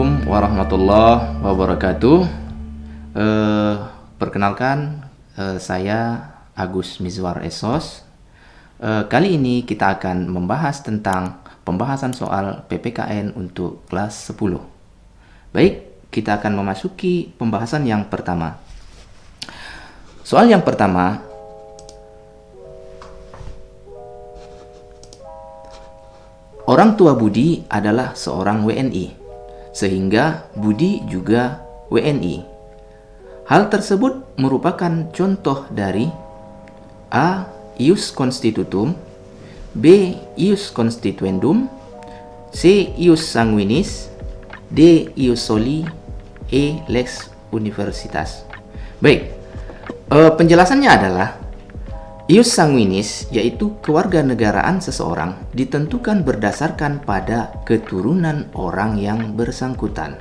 Assalamualaikum warahmatullahi wabarakatuh. Perkenalkan, saya Agus Mizwar Esos. Kali ini kita akan membahas tentang pembahasan soal PPKN untuk kelas 10. Baik, kita akan memasuki pembahasan yang pertama. Soal yang pertama, orang tua Budi adalah seorang WNI, sehingga Budi juga WNI. Hal tersebut merupakan contoh dari A. Ius constitutum, B. Ius constituendum, C. Ius sanguinis, D. Ius soli, E. Lex universitas. Baik, penjelasannya adalah ius sanguinis, yaitu kewarganegaraan seseorang, ditentukan berdasarkan pada keturunan orang yang bersangkutan.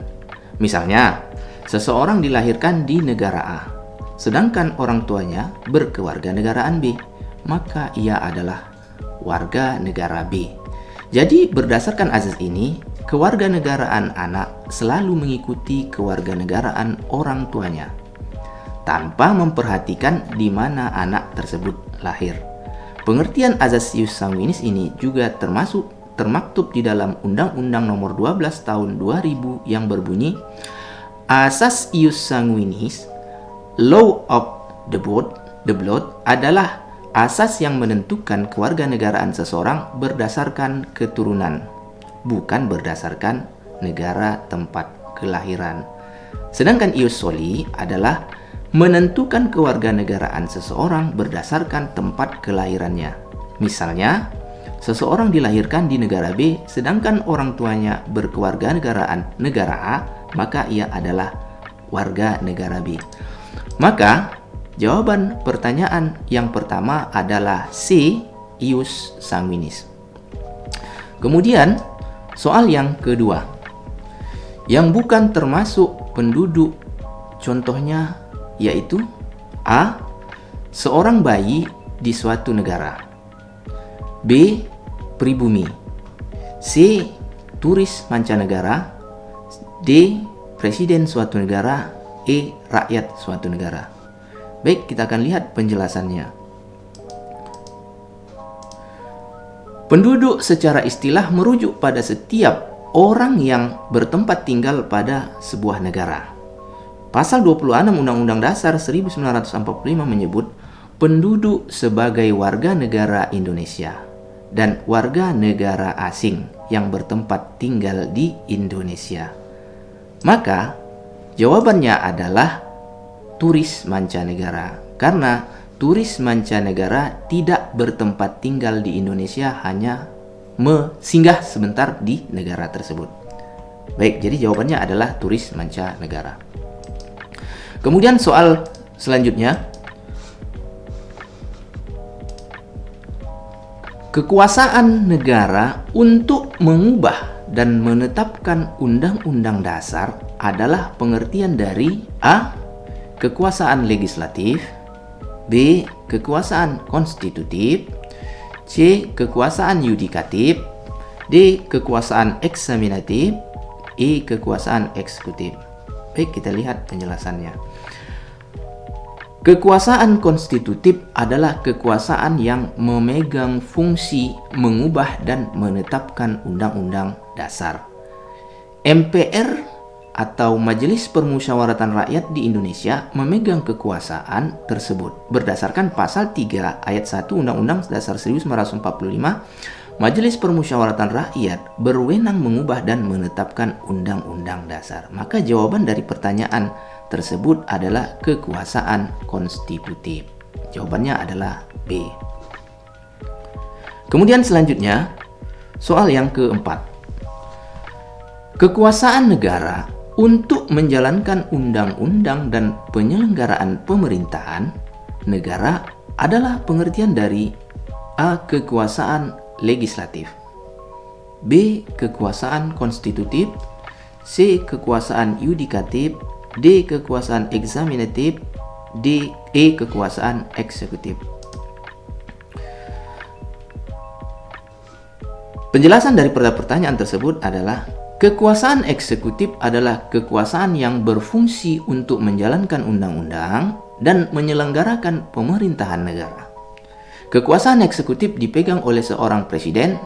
Misalnya, seseorang dilahirkan di negara A, sedangkan orang tuanya berkewarganegaraan B, maka ia adalah warga negara B. Jadi, berdasarkan azas ini, kewarganegaraan anak selalu mengikuti kewarganegaraan orang tuanya, tanpa memperhatikan di mana anak tersebut lahir. Pengertian azas ius sanguinis ini juga termaktub di dalam Undang-Undang Nomor 12 Tahun 2000 yang berbunyi, asas ius sanguinis, law of the blood adalah asas yang menentukan kewarganegaraan seseorang berdasarkan keturunan, bukan berdasarkan negara tempat kelahiran. Sedangkan ius soli adalah menentukan kewarganegaraan seseorang berdasarkan tempat kelahirannya. Misalnya, seseorang dilahirkan di negara B, sedangkan orang tuanya berkewarganegaraan negara A, maka ia adalah warga negara B. Maka, jawaban pertanyaan yang pertama adalah C. Ius sanguinis. Kemudian, soal yang kedua, yang bukan termasuk penduduk, contohnya yaitu A. Seorang bayi di suatu negara, B. Pribumi, C. Turis mancanegara, D. Presiden suatu negara, E. Rakyat suatu negara. Baik, kita akan lihat penjelasannya. Penduduk secara istilah merujuk pada setiap orang yang bertempat tinggal pada sebuah negara. Pasal 26 Undang-Undang Dasar 1945 menyebut penduduk sebagai warga negara Indonesia dan warga negara asing yang bertempat tinggal di Indonesia. Maka jawabannya adalah turis mancanegara, karena turis mancanegara tidak bertempat tinggal di Indonesia, hanya singgah sebentar di negara tersebut. Baik, jadi jawabannya adalah turis mancanegara. Kemudian soal selanjutnya, kekuasaan negara untuk mengubah dan menetapkan undang-undang dasar adalah pengertian dari A. Kekuasaan legislatif, B. Kekuasaan konstitutif, C. Kekuasaan yudikatif, D. Kekuasaan eksaminatif, E. Kekuasaan eksekutif. Baik, kita lihat penjelasannya. Kekuasaan konstitutif adalah kekuasaan yang memegang fungsi mengubah dan menetapkan undang-undang dasar. MPR atau Majelis Permusyawaratan Rakyat di Indonesia memegang kekuasaan tersebut. Berdasarkan pasal 3 ayat 1 Undang-Undang Dasar 1945, Majelis Permusyawaratan Rakyat berwenang mengubah dan menetapkan undang-undang dasar. Maka jawaban dari pertanyaan tersebut adalah kekuasaan konstitutif. Jawabannya adalah B. Kemudian selanjutnya, soal yang keempat. Kekuasaan negara untuk menjalankan undang-undang dan penyelenggaraan pemerintahan negara adalah pengertian dari A. Kekuasaan legislatif, B. Kekuasaan konstitutif, C. Kekuasaan yudikatif, D. Kekuasaan eksaminatif, D. E. Kekuasaan eksekutif. Penjelasan dari pertanyaan tersebut adalah Kekuasaan eksekutif adalah kekuasaan yang berfungsi untuk menjalankan undang-undang dan menyelenggarakan pemerintahan negara. Kekuasaan eksekutif dipegang oleh seorang presiden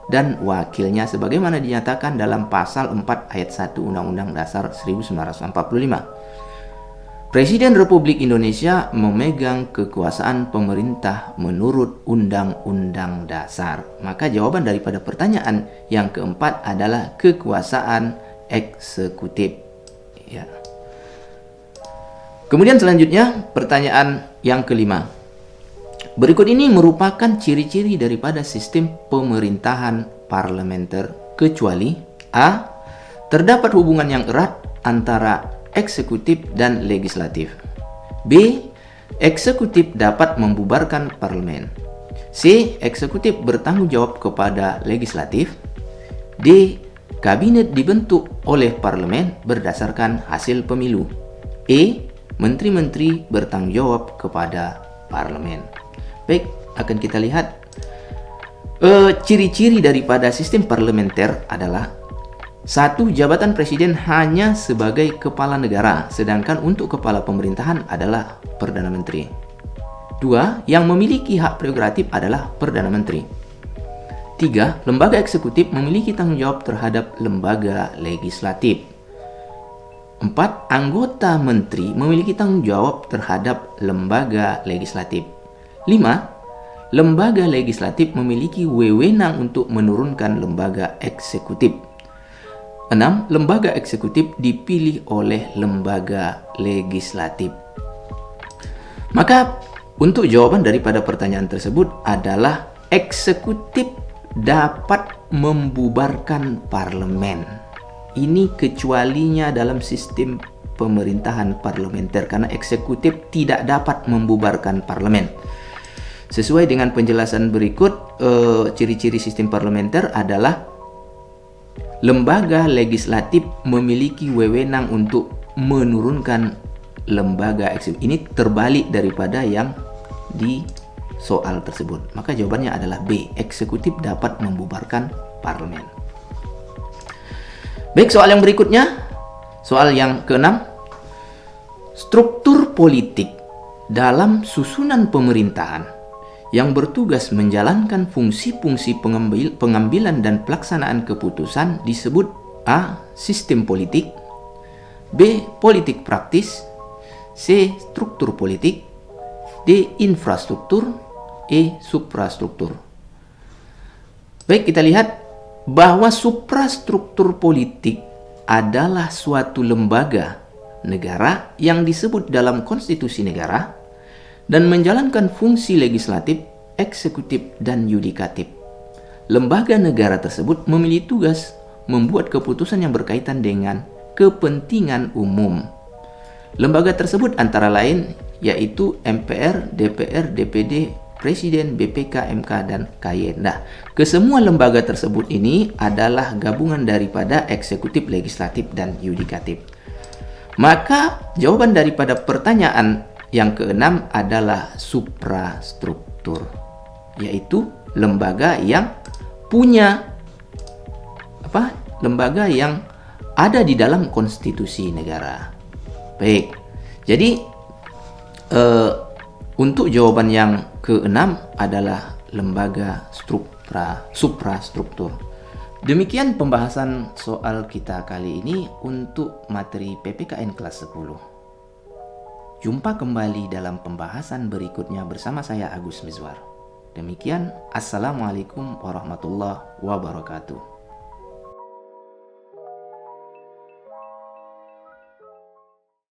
dan wakilnya sebagaimana dinyatakan dalam pasal 4 ayat 1 Undang-Undang Dasar 1945. Presiden Republik Indonesia memegang kekuasaan pemerintah menurut Undang-Undang Dasar. Maka jawaban daripada pertanyaan yang keempat adalah kekuasaan eksekutif. Ya. Kemudian selanjutnya pertanyaan yang kelima. Berikut ini merupakan ciri-ciri daripada sistem pemerintahan parlementer kecuali A. Terdapat hubungan yang erat antara eksekutif dan legislatif. B. Eksekutif dapat membubarkan parlemen. C. Eksekutif bertanggung jawab kepada legislatif. D. Kabinet dibentuk oleh parlemen berdasarkan hasil pemilu. E. Menteri-menteri bertanggung jawab kepada parlemen. Baik, akan kita lihat ciri-ciri daripada sistem parlementer adalah: 1. Jabatan presiden hanya sebagai kepala negara, sedangkan untuk kepala pemerintahan adalah Perdana Menteri. 2. Yang memiliki hak prerogatif adalah Perdana Menteri. 3. Lembaga eksekutif memiliki tanggung jawab terhadap lembaga legislatif. 4. Anggota menteri memiliki tanggung jawab terhadap lembaga legislatif. 5. Lembaga legislatif memiliki wewenang untuk menurunkan lembaga eksekutif. 6. Lembaga eksekutif dipilih oleh lembaga legislatif. Maka untuk jawaban daripada pertanyaan tersebut adalah eksekutif dapat membubarkan parlemen. Ini kecualinya dalam sistem pemerintahan parlementer karena eksekutif tidak dapat membubarkan parlemen. Sesuai dengan penjelasan berikut, ciri-ciri sistem parlementer adalah lembaga legislatif memiliki wewenang untuk menurunkan lembaga eksekutif. Ini terbalik daripada yang di soal tersebut. Maka jawabannya adalah B. Eksekutif dapat membubarkan parlemen. Baik, soal yang berikutnya. Soal yang keenam. Struktur politik dalam susunan pemerintahan yang bertugas menjalankan fungsi-fungsi pengambilan dan pelaksanaan keputusan disebut A. Sistem politik, B. Politik praktis, C. Struktur politik, D. Infrastruktur, E. Suprastruktur. Baik, kita lihat bahwa suprastruktur politik adalah suatu lembaga negara yang disebut dalam konstitusi negara dan menjalankan fungsi legislatif, eksekutif, dan yudikatif. Lembaga negara tersebut memiliki tugas membuat keputusan yang berkaitan dengan kepentingan umum. Lembaga tersebut antara lain yaitu MPR, DPR, DPD, Presiden, BPK, MK, dan KY. Nah, kesemua lembaga tersebut ini adalah gabungan daripada eksekutif, legislatif, dan yudikatif. Maka jawaban daripada pertanyaan yang keenam adalah suprastruktur, yaitu lembaga yang punya lembaga yang ada di dalam konstitusi negara. Baik, jadi untuk jawaban yang keenam adalah lembaga suprastruktur. Demikian pembahasan soal kita kali ini untuk materi PPKN kelas 10. Jumpa kembali dalam pembahasan berikutnya bersama saya Agus Mizwar. Demikian, Assalamualaikum warahmatullahi wabarakatuh.